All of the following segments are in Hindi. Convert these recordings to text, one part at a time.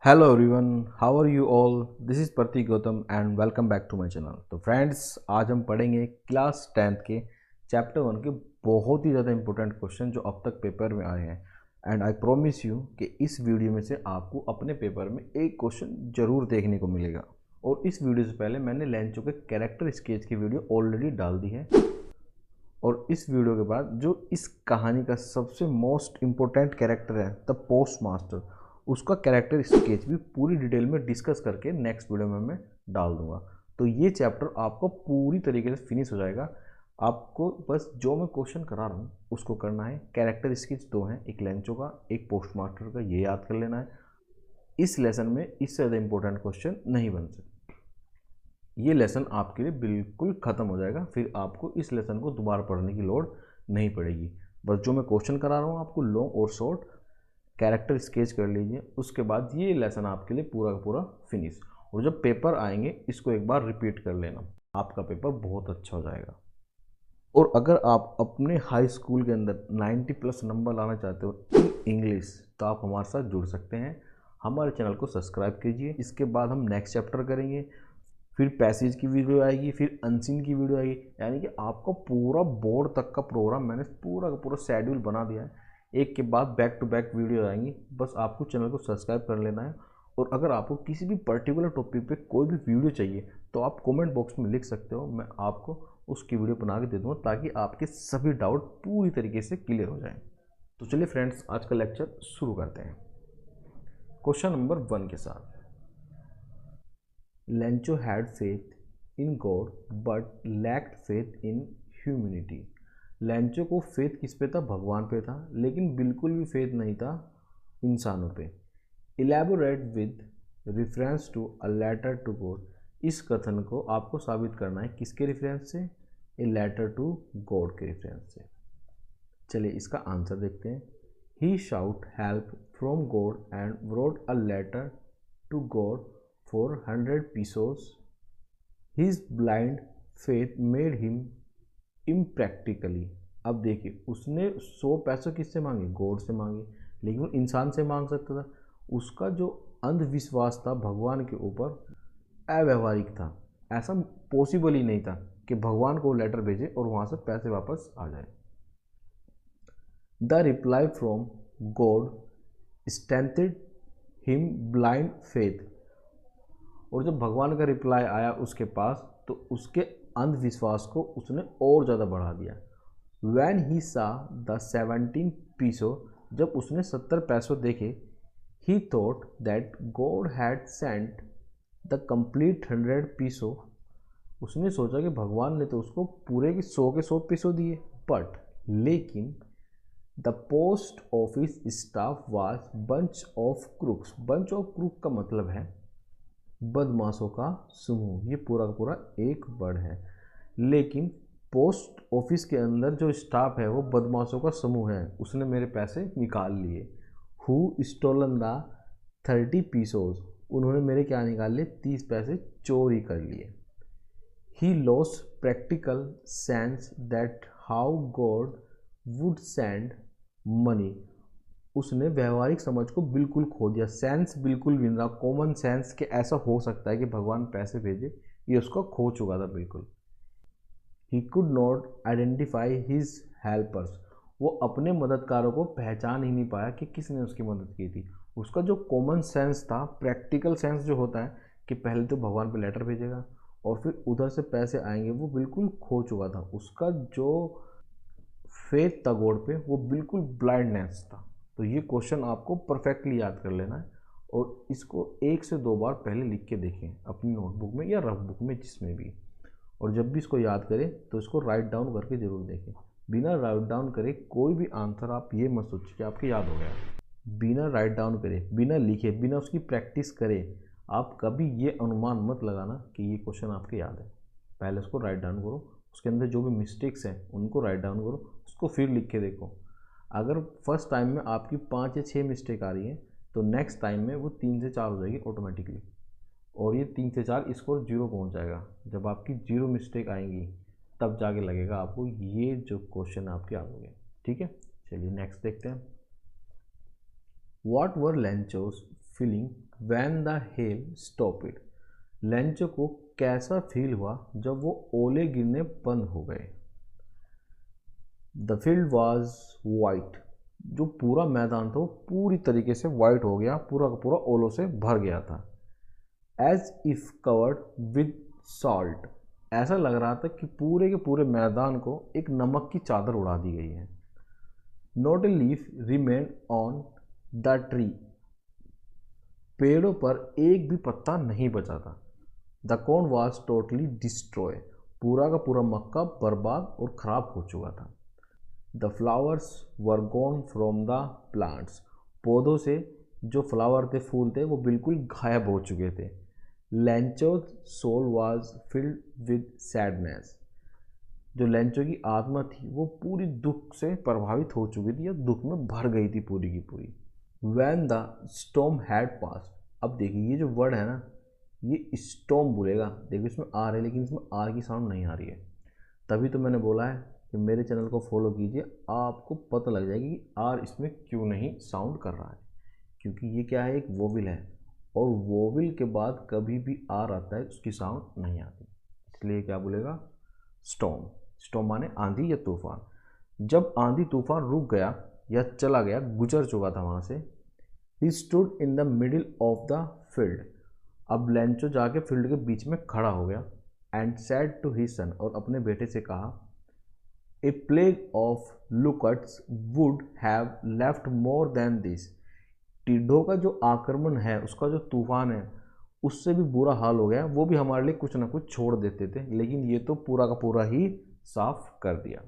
Hello everyone, how are you all. This is Pratik Gautam and welcome back to my channel. तो फ्रेंड्स, आज हम पढ़ेंगे क्लास 10th के चैप्टर 1 के बहुत ही ज़्यादा इंपॉर्टेंट क्वेश्चन जो अब तक पेपर में आए हैं। एंड आई प्रॉमिस यू कि इस वीडियो में से आपको अपने पेपर में एक क्वेश्चन जरूर देखने को मिलेगा। और इस वीडियो से पहले मैंने लेंचो के कैरेक्टर स्केच की वीडियो ऑलरेडी डाल दी है। और इस वीडियो के बाद जो इस कहानी का सबसे मोस्ट इम्पोर्टेंट कैरेक्टर है द पोस्ट मास्टर, उसका कैरेक्टर स्केच भी पूरी डिटेल में डिस्कस करके नेक्स्ट वीडियो में मैं डाल दूंगा। तो ये चैप्टर आपको पूरी तरीके से फिनिश हो जाएगा। आपको बस जो मैं क्वेश्चन करा रहा हूँ उसको करना है। कैरेक्टर स्केच दो हैं, एक लेंचो का एक पोस्ट मास्टर का, ये याद कर लेना है। इस लेसन में इससे ज़्यादा इंपॉर्टेंट क्वेश्चन नहीं बन सकते। ये लेसन आपके लिए बिल्कुल ख़त्म हो जाएगा, फिर आपको इस लेसन को दोबारा पढ़ने की लोड़ नहीं पड़ेगी। बस जो मैं क्वेश्चन करा रहा हूँ आपको लॉन्ग और शॉर्ट कैरेक्टर स्केच कर लीजिए, उसके बाद ये लेसन आपके लिए पूरा का पूरा फिनिश। और जब पेपर आएंगे इसको एक बार रिपीट कर लेना, आपका पेपर बहुत अच्छा हो जाएगा। और अगर आप अपने हाई स्कूल के अंदर 90 प्लस नंबर लाना चाहते हो इन इंग्लिश, तो आप हमारे साथ जुड़ सकते हैं। हमारे चैनल को सब्सक्राइब कीजिए। इसके बाद हम नेक्स्ट चैप्टर करेंगे, फिर पैसेज की वीडियो आएगी, फिर अनसीन की वीडियो आएगी। यानी कि आपका पूरा बोर्ड तक का प्रोग्राम मैंने पूरा का पूरा शेड्यूल बना दिया है। एक के बाद बैक टू बैक वीडियो आएंगी, बस आपको चैनल को सब्सक्राइब कर लेना है। और अगर आपको किसी भी पर्टिकुलर टॉपिक पे कोई भी वीडियो चाहिए तो आप कमेंट बॉक्स में लिख सकते हो, मैं आपको उसकी वीडियो बना के दे दूँगा ताकि आपके सभी डाउट पूरी तरीके से क्लियर हो जाएं। तो चलिए फ्रेंड्स, आज का लेक्चर शुरू करते हैं क्वेश्चन नंबर 1 के साथ। Lencho had faith in God but lacked faith in humanity. Lencho को फेथ किस पे था? भगवान पे था, लेकिन बिल्कुल भी फेथ नहीं था इंसानों पे। Elaborate with reference to a letter to God. इस कथन को आपको साबित करना है किसके रेफरेंस से? ए लेटर टू गॉड के रेफरेंस से। चलिए इसका आंसर देखते हैं। He shout help from God and wrote a letter to God for 100 pesos. His blind faith made him impractically. अब देखिए, उसने 100 पैसों किससे मांगे? गॉड से मांगे, लेकिन वो इंसान से मांग सकता था। उसका जो अंधविश्वास था भगवान के ऊपर अव्यवहारिक था। ऐसा पॉसिबल ही नहीं था कि भगवान को लेटर भेजे और वहाँ से पैसे वापस आ जाए। The reply from God strengthened him blind faith. और जब भगवान का रिप्लाई आया उसके पास, तो उसके अंधविश्वास को उसने और ज़्यादा बढ़ा दिया। वैन ही सा द 17 पीसो, जब उसने 70 पैसों देखे, ही thought that God had sent the complete 100 पीसो। उसने सोचा कि भगवान ने तो उसको पूरे के 100 पीसो दिए। बट लेकिन the post office staff was bunch of crooks. Bunch of crook का मतलब है बदमाशों का समूह। ये पूरा का पूरा एक वर्ड है, लेकिन पोस्ट ऑफिस के अंदर जो स्टाफ है वो बदमाशों का समूह है। उसने मेरे पैसे निकाल लिए। Who stolen the 30 pesos. उन्होंने मेरे क्या निकाल लिए? 30 पैसे चोरी कर लिए। He lost practical sense that how God would send money. उसने व्यवहारिक समझ को बिल्कुल खो दिया। सेंस बिल्कुल भी नहीं रहा, कॉमन सेंस कि ऐसा हो सकता है कि भगवान पैसे भेजे, ये उसको खो चुका था बिल्कुल। He could not identify his helpers. वो अपने मददगारों को पहचान ही नहीं पाया कि किसने उसकी मदद की थी। उसका जो कॉमन सेंस था, प्रैक्टिकल सेंस जो होता है कि पहले तो भगवान पे लेटर भेजेगा और फिर उधर से पैसे आएंगे, वो बिल्कुल खो चुका था। उसका जो फेथ था गॉड पे, वो बिल्कुल ब्लाइंडनेस था। तो ये क्वेश्चन आपको परफेक्टली याद कर लेना है और इसको 1 से 2 बार पहले लिख के देखें अपनी नोटबुक में या रफ बुक में, जिसमें भी। और जब भी इसको याद करें तो इसको राइट डाउन करके ज़रूर देखें। बिना राइट डाउन करे कोई भी आंसर आप ये मत सोचिए कि आपके याद हो गया। बिना राइट डाउन करे, बिना लिखे, बिना उसकी प्रैक्टिस करे आप कभी ये अनुमान मत लगाना कि ये क्वेश्चन आपके याद है। पहले उसको राइट डाउन करो, उसके अंदर जो भी मिस्टेक्स हैं उनको राइट डाउन करो, उसको फिर लिख के देखो। अगर फर्स्ट टाइम में आपकी 5 या 6 मिस्टेक आ रही है तो नेक्स्ट टाइम में वो 3 से 4 हो जाएगी ऑटोमेटिकली। और ये 3 से 4 स्कोर 0 पहुंच जाएगा। जब आपकी 0 मिस्टेक आएंगी तब जाके लगेगा आपको ये जो क्वेश्चन आपके याद हो गए। ठीक है, चलिए नेक्स्ट देखते हैं। What were Lancho's feeling when the hail stopped. Lencho को कैसा फील हुआ जब वो ओले गिरने बंद हो गए। The field was white. जो पूरा मैदान था वो पूरी तरीके से वाइट हो गया, पूरा का पूरा ओलों से भर गया था। As if covered with salt. ऐसा लग रहा था कि पूरे के पूरे मैदान को एक नमक की चादर उड़ा दी गई है। Not a leaf remain on the tree. पेड़ों पर एक भी पत्ता नहीं बचा था। The corn was totally destroy. पूरा का पूरा मक्का बर्बाद और खराब हो चुका था। The flowers were gone from the plants. पौधों से जो फ्लावर थे, फूल थे, वो बिल्कुल गायब हो चुके थे। Lencho's soul was filled with sadness. जो लेंचो की आत्मा थी वो पूरी दुख से प्रभावित हो चुकी थी या दुख में भर गई थी पूरी की पूरी। वैन द स्टॉर्म हैड पास। अब देखिए ये जो वर्ड है ना, ये स्टॉर्म बोलेगा। देखिए इसमें आर है लेकिन इसमें आर की साउंड नहीं आ रही है। तभी तो मैंने बोला है कि मेरे चैनल को फॉलो कीजिए, आपको पता लग जाएगी कि आर इसमें क्यों नहीं साउंड कर रहा है। क्योंकि ये क्या है, एक वोविल है और वोविल के बाद कभी भी आर आता है उसकी साउंड नहीं आती, इसलिए क्या बोलेगा, स्टॉर्म। स्टॉर्म माने आंधी या तूफान। जब आंधी तूफान रुक गया या चला गया, गुजर चुका था वहाँ से। He stood in the middle of the field. अब लेंचो जाके फील्ड के बीच में खड़ा हो गया। And said to his son. और अपने बेटे से कहा, a plague of locusts would have left more than this. टिड्डों का जो आक्रमण है, उसका जो तूफान है, उससे भी बुरा हाल हो गया। वो भी हमारे लिए कुछ ना कुछ छोड़ देते थे, लेकिन ये तो पूरा का पूरा ही साफ कर दिया।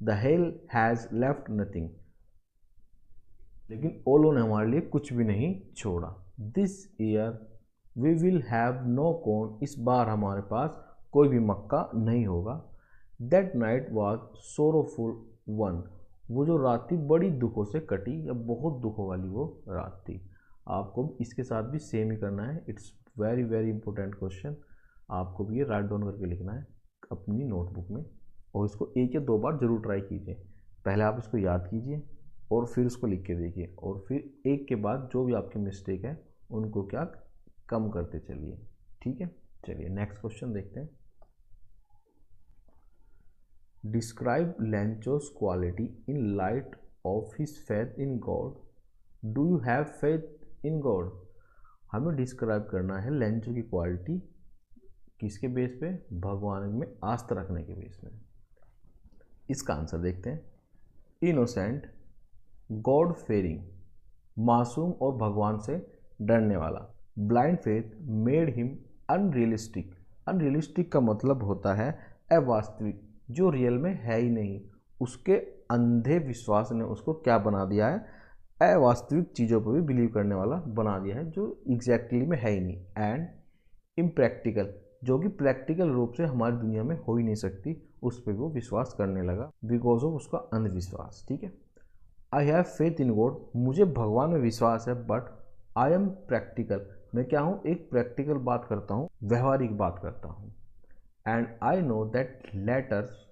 The hail has left nothing. लेकिन ओलों ने हमारे लिए कुछ भी नहीं छोड़ा। This year we will have no corn. इस बार हमारे पास कोई भी मक्का नहीं होगा। That night was sorrowful one. वो जो रात थी बड़ी दुखों से कटी, या बहुत दुखों वाली वो रात थी। आपको इसके साथ भी सेम ही करना है। It's very very important question. आपको भी ये राइट डाउन करके लिखना है अपनी नोटबुक में, और इसको एक या दो बार जरूर ट्राई कीजिए। पहले आप इसको याद कीजिए और फिर उसको लिख के देखिए, और फिर एक के बाद जो भी आपकी मिस्टेक है उनको क्या कम करते चलिए। ठीक है, चलिए नेक्स्ट क्वेश्चन देखते हैं। Describe Lencho's quality in light of his faith in God. Do you have faith in God. हमें डिस्क्राइब करना है लेंचो की क्वालिटी किसके बेस पे, भगवान में आस्था रखने के बेस में। इसका आंसर देखते हैं। इनोसेंट, गॉड फेयरिंग, मासूम और भगवान से डरने वाला। Blind faith made him unrealistic. Unrealistic का मतलब होता है अवास्तविक, जो रियल में है ही नहीं। उसके अंधे विश्वास ने उसको क्या बना दिया है, अवास्तविक चीज़ों पर भी बिलीव करने वाला बना दिया है, जो एग्जैक्टली में है ही नहीं। एंड इम्प्रैक्टिकल, जो कि प्रैक्टिकल रूप से हमारी दुनिया में हो ही नहीं सकती, उस पर वो विश्वास करने लगा बिकॉज ऑफ उसका अंधविश्वास। ठीक है। I have faith in God. मुझे भगवान में विश्वास है, बट आई एम प्रैक्टिकल। मैं क्या हूँ, एक प्रैक्टिकल बात करता हूँ, व्यवहारिक बात करता हूँ। And I know that letters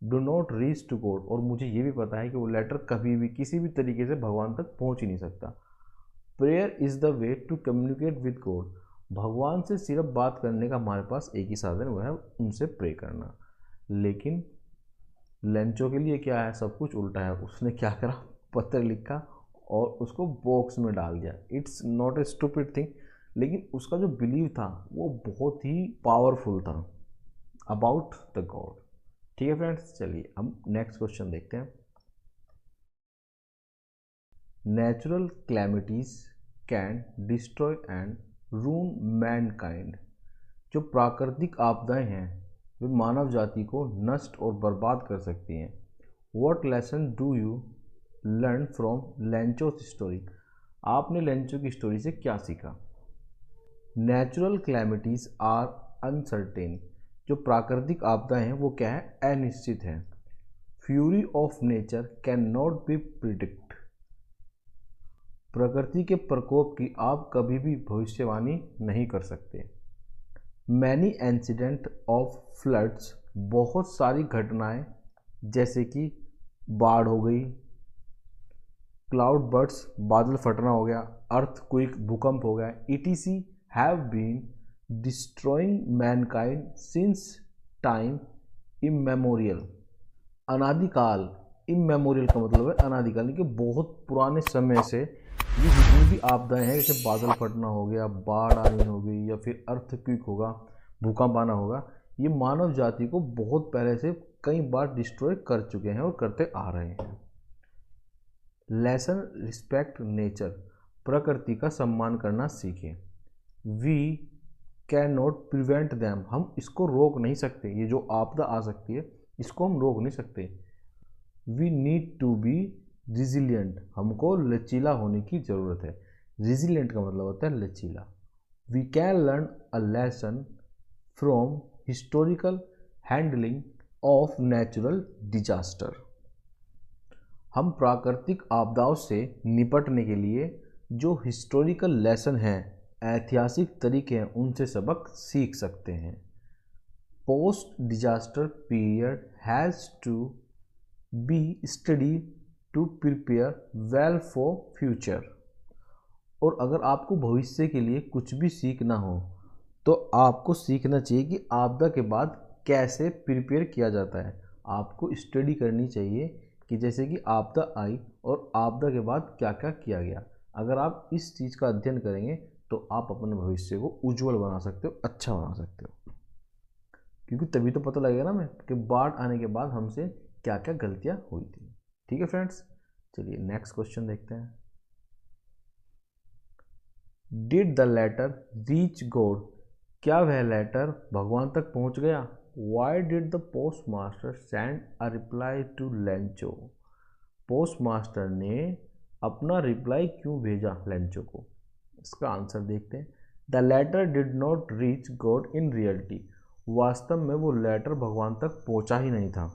do not reach to God. और मुझे ये भी पता है कि वो लेटर कभी भी किसी भी तरीके से भगवान तक पहुँच ही नहीं सकता। Prayer is the way to communicate with God. भगवान से सिर्फ बात करने का हमारे पास एक ही साधन, वो है उनसे प्रे करना। लेकिन लेंचो के लिए क्या है, सब कुछ उल्टा है। उसने क्या करा, पत्र लिखा और उसको बॉक्स में डाल दिया। It's not a stupid thing, लेकिन उसका जो बिलीव था वो बहुत ही पावरफुल था अबाउट द गॉड। ठीक है फ्रेंड्स, चलिए हम नेक्स्ट क्वेश्चन देखते हैं। Natural calamities can destroy and ruin mankind. जो प्राकृतिक आपदाएं हैं वे मानव जाति को नष्ट और बर्बाद कर सकती हैं। What lesson do you learn from Lencho's story. आपने लेंचो की स्टोरी से क्या सीखा। Natural calamities are uncertain. जो प्राकृतिक आपदाएं हैं वो क्या है, अनिश्चित हैं। Fury of nature can not be predict. प्रकृति के प्रकोप की आप कभी भी भविष्यवाणी नहीं कर सकते। Many incident of floods. बहुत सारी घटनाएं, जैसे कि बाढ़ हो गई, क्लाउड बर्ड्स बादल फटना हो गया, अर्थक्वेक भूकंप हो गया, etc have been destroying mankind since time immemorial. अनादिकाल, इमेमोरियल का मतलब है अनादिकाल, कि बहुत पुराने समय से ये जितनी भी आपदाएं हैं, जैसे बादल फटना हो गया, बाढ़ आनी हो गई, या फिर अर्थक्वेक होगा, भूकंप आना होगा, ये मानव जाति को बहुत पहले से कई बार डिस्ट्रॉय कर चुके हैं और करते आ रहे हैं। लेसन रिस्पेक्ट नेचर, प्रकृति का सम्मान करना सीखें। We can not prevent them, हम इसको रोक नहीं सकते, ये जो आपदा आ सकती है इसको हम रोक नहीं सकते। We need to be resilient, हमको लचीला होने की ज़रूरत है। रिजिलियंट का मतलब होता है लचीला। We can learn a lesson from historical handling of natural disaster, हम प्राकृतिक आपदाओं से निपटने के लिए जो हिस्टोरिकल लेसन हैं, ऐतिहासिक तरीके हैं, उनसे सबक सीख सकते हैं। Post disaster period has to be study to prepare well for future, और अगर आपको भविष्य के लिए कुछ भी सीखना हो तो आपको सीखना चाहिए कि आपदा के बाद कैसे प्रिपेयर किया जाता है। आपको स्टडी करनी चाहिए कि जैसे कि आपदा आई और आपदा के बाद क्या क्या किया गया। अगर आप इस चीज़ का अध्ययन करेंगे तो आप अपने भविष्य को उज्जवल बना सकते हो, अच्छा बना सकते हो, क्योंकि तभी तो पता लगेगा ना मैं कि बाढ़ आने के बाद हमसे क्या क्या गलतियाँ हुई थी। ठीक है फ्रेंड्स, चलिए नेक्स्ट क्वेश्चन देखते हैं। Did the letter reach God, क्या वह लेटर भगवान तक पहुंच गया। Why did the post master send a reply to Lencho, post master ने अपना रिप्लाई क्यों भेजा लेंचो को। इसका आंसर देखते हैं। The letter did not reach God in reality, वास्तव में वो लेटर भगवान तक पहुंचा ही नहीं था।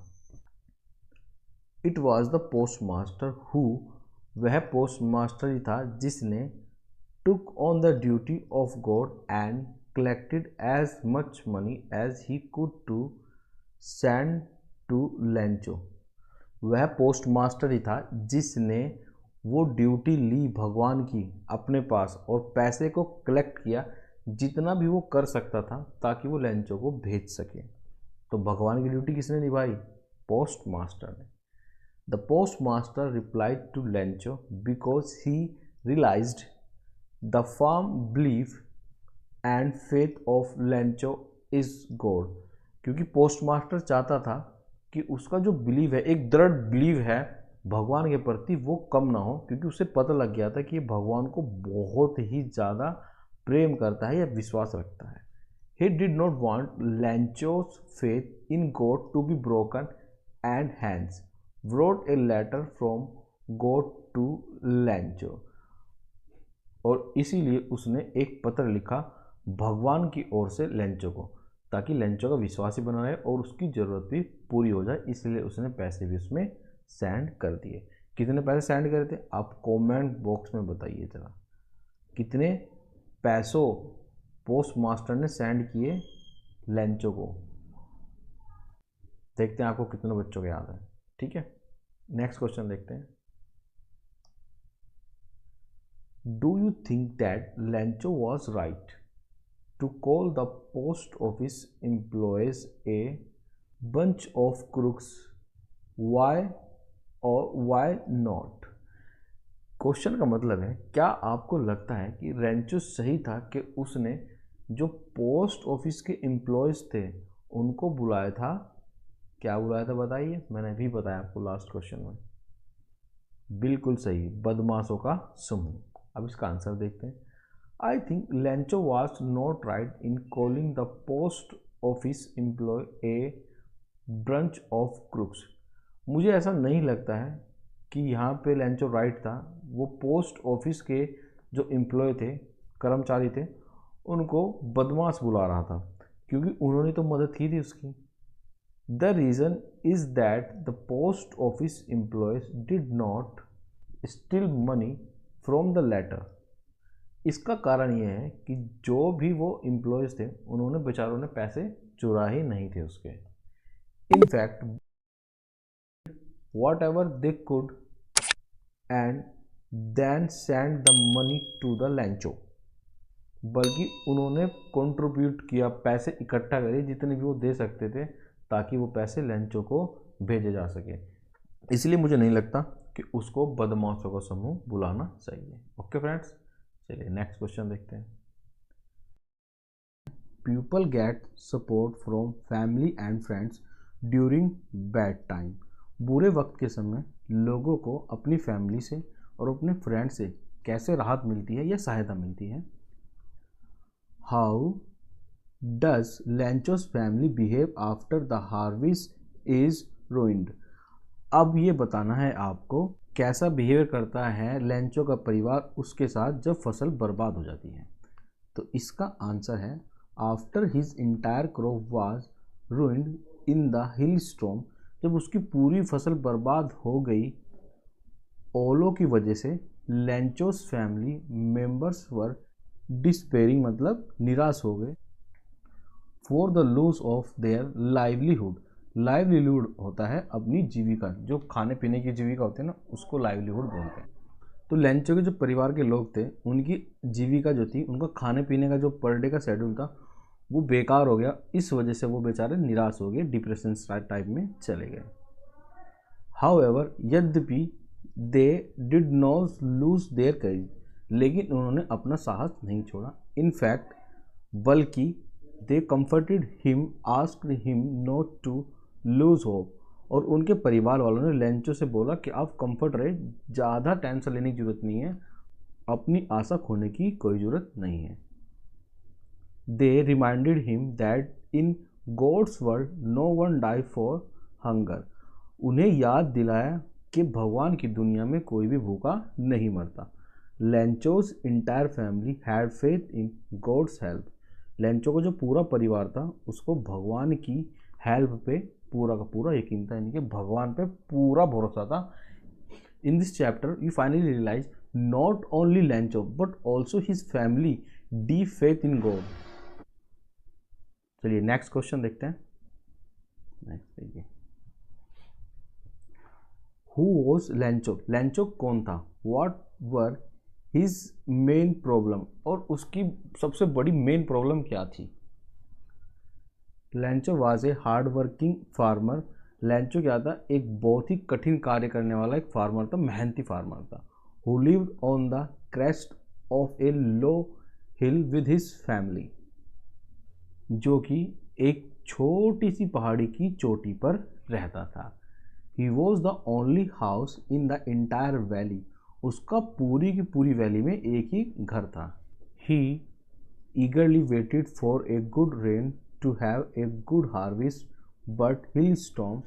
It was the post master who, वह पोस्ट मास्टर ही था जिसने took on the duty of God and collected as much money as he could to send to Lencho, वह पोस्ट मास्टर ही था जिसने वो ड्यूटी ली भगवान की अपने पास और पैसे को कलेक्ट किया जितना भी वो कर सकता था ताकि वो लेंचो को भेज सके। तो भगवान की ड्यूटी किसने निभाई, पोस्ट मास्टर ने। The post master replied to Lencho because he realised the firm belief and faith of Lencho is God, क्योंकि पोस्ट मास्टर चाहता था कि उसका जो बिलीव है, एक दृढ़ बिलीव है भगवान के प्रति, वो कम ना हो, क्योंकि उसे पता लग गया था कि ये भगवान को बहुत ही ज़्यादा प्रेम करता है या विश्वास रखता है। He did not want Lencho's faith in God to be broken and hence wrote a letter from God to Lencho, और इसीलिए उसने एक पत्र लिखा भगवान की ओर से लेंचो को, ताकि लेंचो का विश्वास ही बना रहे और उसकी ज़रूरत भी पूरी हो जाए। इसलिए उसने पैसे भी उसमें सेंड कर दिए। कितने पैसे सेंड करे थे आप कमेंट बॉक्स में बताइए जरा, कितने पैसों पोस्ट मास्टर ने सेंड किए लेंचो को। देखते हैं आपको कितने बच्चों के याद है। ठीक है, नेक्स्ट क्वेश्चन देखते हैं। Do you think that Lencho was right to call the post office employees a bunch of crooks? Why or why not? Question का मतलब है, क्या आपको लगता है कि रेंचो सही था कि उसने जो पोस्ट ऑफिस के एम्प्लॉयज़ थे उनको बुलाया था, क्या बुलाया था बताइए, मैंने भी बताया आपको लास्ट क्वेश्चन में। बिल्कुल सही, बदमाशों का समूह। अब इसका आंसर देखते हैं। I think Lencho was not right in calling the post office employ a brunch of crooks, मुझे ऐसा नहीं लगता है कि यहाँ पे लेंचो राइट था। वो पोस्ट ऑफिस के जो एम्प्लॉय थे, कर्मचारी थे, उनको बदमाश बुला रहा था, क्योंकि उन्होंने तो मदद की थी उसकी। The reason is that the post office employees did not steal money from the letter, इसका कारण यह है कि जो भी वो एम्प्लॉयज़ थे उन्होंने बेचारों ने पैसे चुरा ही नहीं थे उसके। In fact whatever they could and then send the money to the Lencho, बल्कि उन्होंने कंट्रीब्यूट किया, पैसे इकट्ठा करे जितने भी वो दे सकते थे ताकि वो पैसे लेंचो को भेजे जा सके। इसलिए मुझे नहीं लगता कि उसको बदमाशों का समूह बुलाना चाहिए। ओके फ्रेंड्स, चलिए नेक्स्ट क्वेश्चन देखते हैं। People get support from family and friends during bad time. बुरे वक्त के समय लोगों को अपनी फैमिली से और अपने फ्रेंड से कैसे राहत मिलती है या सहायता मिलती है। How does Lencho's family behave after the harvest is ruined. अब ये बताना है आपको कैसा बिहेवियर करता है लेंचो का परिवार उसके साथ जब फसल बर्बाद हो जाती है। तो इसका आंसर है after his entire crop was ruined in the hill storm. जब उसकी पूरी फसल बर्बाद हो गई ओलो की वजह से, लेंचोस फैमिली मेंबर्स वर डिस्पेयरिंग, मतलब निराश हो गए, for the loss of their livelihood. Livelihood होता है अपनी जीविका, जो खाने पीने की जीविका होती है ना, उसको लाइवलीहुड बोलते हैं। तो लेंचो के जो परिवार के लोग थे उनकी जीविका जो थी, उनका खाने पीने का जो पर डे का शेड्यूल था वो बेकार हो गया। इस वजह से वो बेचारे निराश हो गए, डिप्रेशन टाइप में चले गए। हाउएवर, यद्यपि they did not lose their courage, लेकिन उन्होंने अपना साहस नहीं छोड़ा। इन फैक्ट, बल्कि they comforted him, asked him not to lose hope, और उनके परिवार वालों ने लेंचो से बोला कि आप कंफर्ट रहे, ज़्यादा टेंशन लेने की जरूरत नहीं है, अपनी आशा खोने की कोई ज़रूरत नहीं है। They reminded him that in God's world no one die for hunger. उन्हें याद दिलाया कि भगवान की दुनिया में कोई भी भूखा नहीं मरता। Lencho's entire family had faith in God's help. Lencho का जो पूरा परिवार था उसको भगवान की हेल्प पे पूरा का पूरा यकीन था, यानी कि भगवान पे पूरा भरोसा था। In this chapter you finally realise not only Lencho but also his family the faith in God. चलिए नेक्स्ट क्वेश्चन देखते हैं। नेक्स्ट देखिए, हु वॉज लेंचो। लेंचो कौन था। What were his main problem, और उसकी सबसे बड़ी मेन प्रॉब्लम क्या थी। Lencho was a hard working farmer. Lencho क्या था, एक बहुत ही कठिन कार्य करने वाला एक फार्मर था, मेहनती फार्मर था। Who lived on the crest of A low hill with his family, जो कि एक छोटी सी पहाड़ी की चोटी पर रहता था। He was the only house in the entire valley. उसका पूरी की पूरी वैली में एक ही घर था। He eagerly waited for a good rain to have a good harvest but hail storm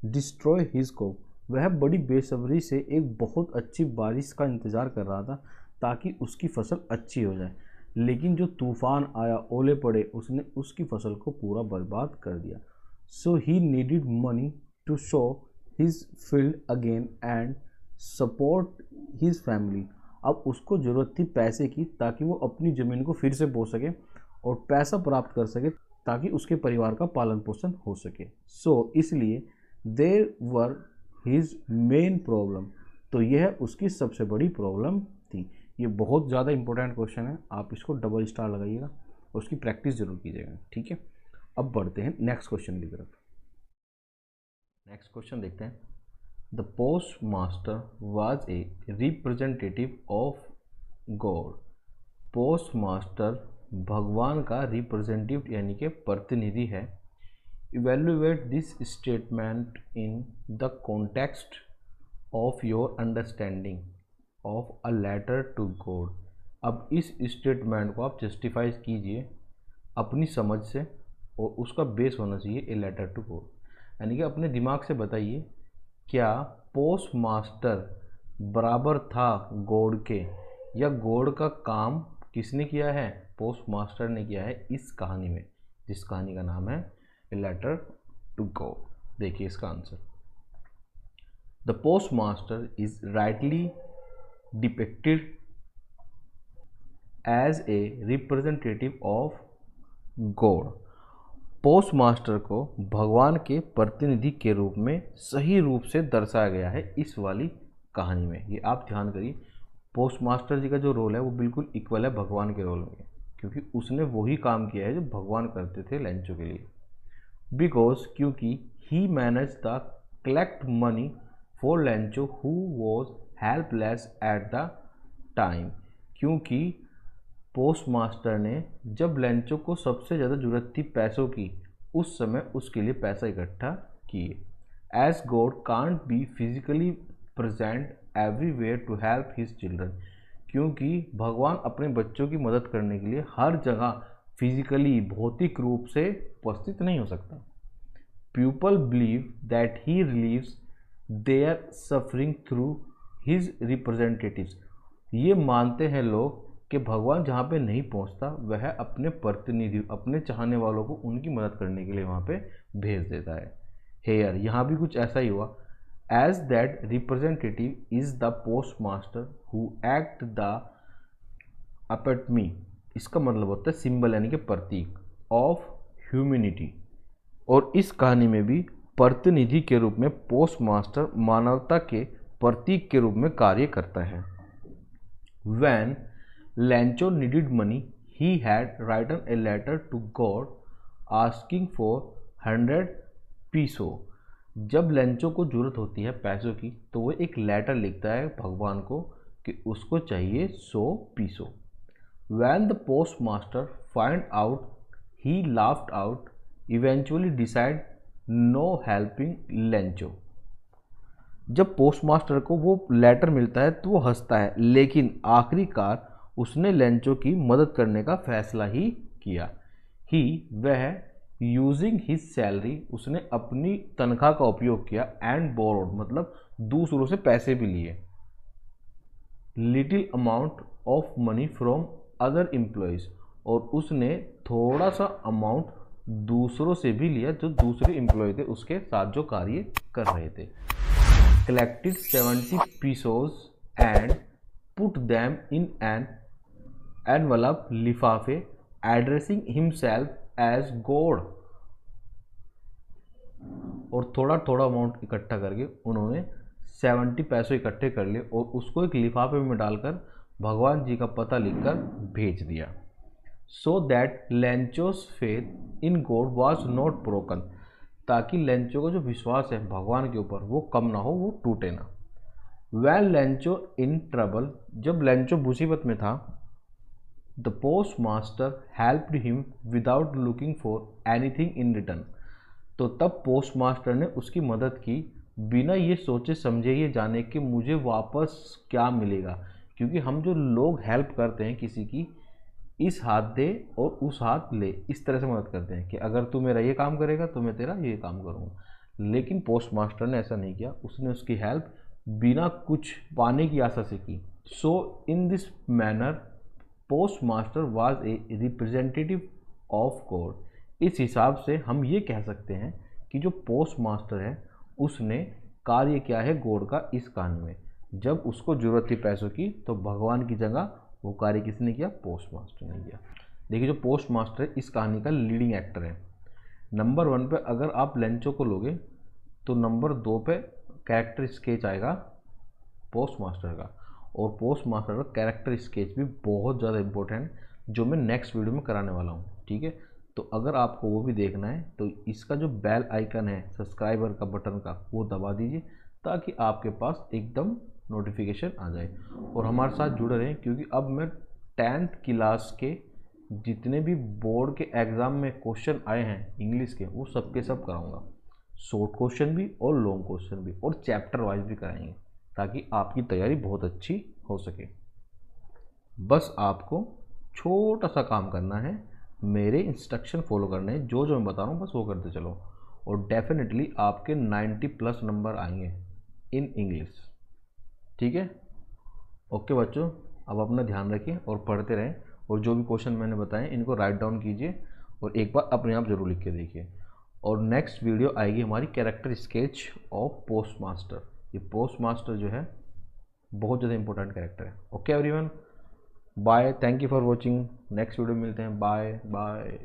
destroy his crop. वह बड़ी बेसब्री से एक बहुत अच्छी बारिश का इंतज़ार कर रहा था ताकि उसकी फसल अच्छी हो जाए, लेकिन जो तूफान आया, ओले पड़े, उसने उसकी फसल को पूरा बर्बाद कर दिया। So he needed money to sow his field again and support his family. अब उसको ज़रूरत थी पैसे की ताकि वो अपनी ज़मीन को फिर से बो सके और पैसा प्राप्त कर सके ताकि उसके परिवार का पालन पोषण हो सके। सो इसलिए there were his main problem. तो यह उसकी सबसे बड़ी प्रॉब्लम थी। ये बहुत ज़्यादा इंपॉर्टेंट क्वेश्चन है, आप इसको डबल स्टार लगाइएगा और उसकी प्रैक्टिस जरूर कीजिएगा, ठीक है। अब बढ़ते हैं नेक्स्ट क्वेश्चन की तरफ। नेक्स्ट क्वेश्चन देखते हैं। The post master was a representative of God. Post master भगवान का रिप्रेजेंटेटिव यानी कि प्रतिनिधि है। Evaluate this statement in the context of your understanding of a letter to God. अब इस स्टेटमेंट को आप जस्टिफाई कीजिए अपनी समझ से, और उसका बेस होना चाहिए ए लेटर टू गॉड, यानी कि अपने दिमाग से बताइए क्या पोस्ट मास्टर बराबर था गॉड के, या गॉड का काम किसने किया है, पोस्ट मास्टर ने किया है इस कहानी में, जिस कहानी का नाम है ए लेटर टू गॉड। देखिए इसका आंसर, the post master is rightly depicted as a representative of God। Post master को भगवान के प्रतिनिधि के रूप में सही रूप से दर्शाया गया है इस वाली कहानी में। ये आप ध्यान करिए, पोस्ट मास्टर जी का जो रोल है वो बिल्कुल इक्वल है भगवान के रोल में, क्योंकि उसने वही काम किया है जो भगवान करते थे लेंचो के लिए। बिकॉज क्योंकि he manage the collect money for Lencho who was helpless at the time, क्योंकि पोस्ट मास्टर ने जब लेंचो को सबसे ज़्यादा ज़रूरत थी पैसों की, उस समय उसके लिए पैसा इकट्ठा किए। As God can't be physically present everywhere to help his children, क्योंकि भगवान अपने बच्चों की मदद करने के लिए हर जगह फिजिकली भौतिक रूप से उपस्थित नहीं हो सकता। People believe that he relieves their suffering through his representatives, ये मानते हैं लोग कि भगवान जहाँ पे नहीं पहुँचता वह अपने प्रतिनिधि, अपने चाहने वालों को उनकी मदद करने के लिए वहाँ पे भेज देता है। हेयर यहाँ भी कुछ ऐसा ही हुआ। As that representative is the post master who act the epitome, इसका मतलब होता है सिंबल यानी कि प्रतीक ऑफ ह्यूमैनिटी, और इस कहानी में भी प्रतिनिधि के रूप में पोस्ट मास्टर मानवता के प्रतीक के रूप में कार्य करता है। When Lancho needed money, he had written a letter to God asking for 100 peso. जब लेंचो को जरूरत होती है पैसों की तो वो एक लेटर लिखता है भगवान को कि उसको चाहिए 100 पीसो। When the postmaster find out, he laughed out, eventually decide no helping Lencho. जब पोस्टमास्टर को वो लेटर मिलता है तो वो हंसता है, लेकिन आखिरकार उसने लेंचो की मदद करने का फैसला ही किया। ही वह यूजिंग हिज सैलरी, उसने अपनी तनख्वाह का उपयोग किया, एंड बोरोड मतलब दूसरों से पैसे भी लिए, little amount of money from other employees, और उसने थोड़ा सा अमाउंट दूसरों से भी लिया जो दूसरे एम्प्लॉय थे उसके साथ जो कार्य कर रहे थे। Collected 70 pesos and put them in an envelope लिफाफे, addressing himself as God, और थोड़ा थोड़ा अमाउंट इकट्ठा करके उन्होंने 70 पैसे इकट्ठे कर लिए और उसको एक लिफाफे में डालकर भगवान जी का पता लिखकर भेज दिया। So that Lencho's faith in God was not broken, ताकि लेंचो का जो विश्वास है भगवान के ऊपर वो कम ना हो, वो टूटे ना। When लेंचो इन ट्रबल, जब लेंचो मुसीबत में था, the post master helped him without looking for anything in return, तो तब पोस्ट मास्टर ने उसकी मदद की बिना ये सोचे समझे ये जाने कि मुझे वापस क्या मिलेगा, क्योंकि हम जो लोग हेल्प करते हैं किसी की, इस हाथ दे और उस हाथ ले, इस तरह से मदद करते हैं कि अगर तू मेरा ये काम करेगा तो मैं तेरा ये काम करूँगा। लेकिन पोस्ट मास्टर ने ऐसा नहीं किया, उसने उसकी हेल्प बिना कुछ पाने की आशा से की। So in this manner post master was a representative of God, इस हिसाब से हम ये कह सकते हैं कि जो पोस्ट मास्टर है उसने कार्य किया है गॉड का इस कहानी में। जब उसको ज़रूरत थी पैसों की तो भगवान की जगह वो कार्य किसने किया? पोस्ट मास्टर ने किया। देखिए जो पोस्ट मास्टर इस कहानी का लीडिंग एक्टर है। नंबर 1 पे अगर आप लेंचो को लोगे तो नंबर 2 पे कैरेक्टर स्केच आएगा पोस्ट मास्टर का, और पोस्ट मास्टर का कैरेक्टर स्केच भी बहुत ज़्यादा इम्पोर्टेंट जो मैं नेक्स्ट वीडियो में कराने वाला हूँ, ठीक है। तो अगर आपको वो भी देखना है तो इसका जो बेल आइकन है सब्सक्राइबर का बटन का वो दबा दीजिए ताकि आपके पास एकदम नोटिफिकेशन आ जाए और हमारे साथ जुड़े रहें, क्योंकि अब मैं 10th क्लास के जितने भी बोर्ड के एग्ज़ाम में क्वेश्चन आए हैं इंग्लिश के वो सब के सब कराऊंगा, शॉर्ट क्वेश्चन भी और लॉन्ग क्वेश्चन भी, और चैप्टर वाइज भी कराएंगे ताकि आपकी तैयारी बहुत अच्छी हो सके। बस आपको छोटा सा काम करना है, मेरे इंस्ट्रक्शन फॉलो करने हैं, जो जो मैं बता रहा हूँ बस वो करते चलो, और डेफिनेटली आपके 90+ नंबर आएंगे इन इंग्लिश, ठीक है। ओके बच्चों, अब अपना ध्यान रखिए और पढ़ते रहें, और जो भी क्वेश्चन मैंने बताए इनको राइट डाउन कीजिए और एक बार अपने आप जरूर लिख के देखिए। और नेक्स्ट वीडियो आएगी हमारी character sketch of post master. ये पोस्ट मास्टर जो है बहुत ज़्यादा इंपॉर्टेंट कैरेक्टर है। Okay everyone, bye, thank you for watching. Next video मिलते हैं, बाय बाय।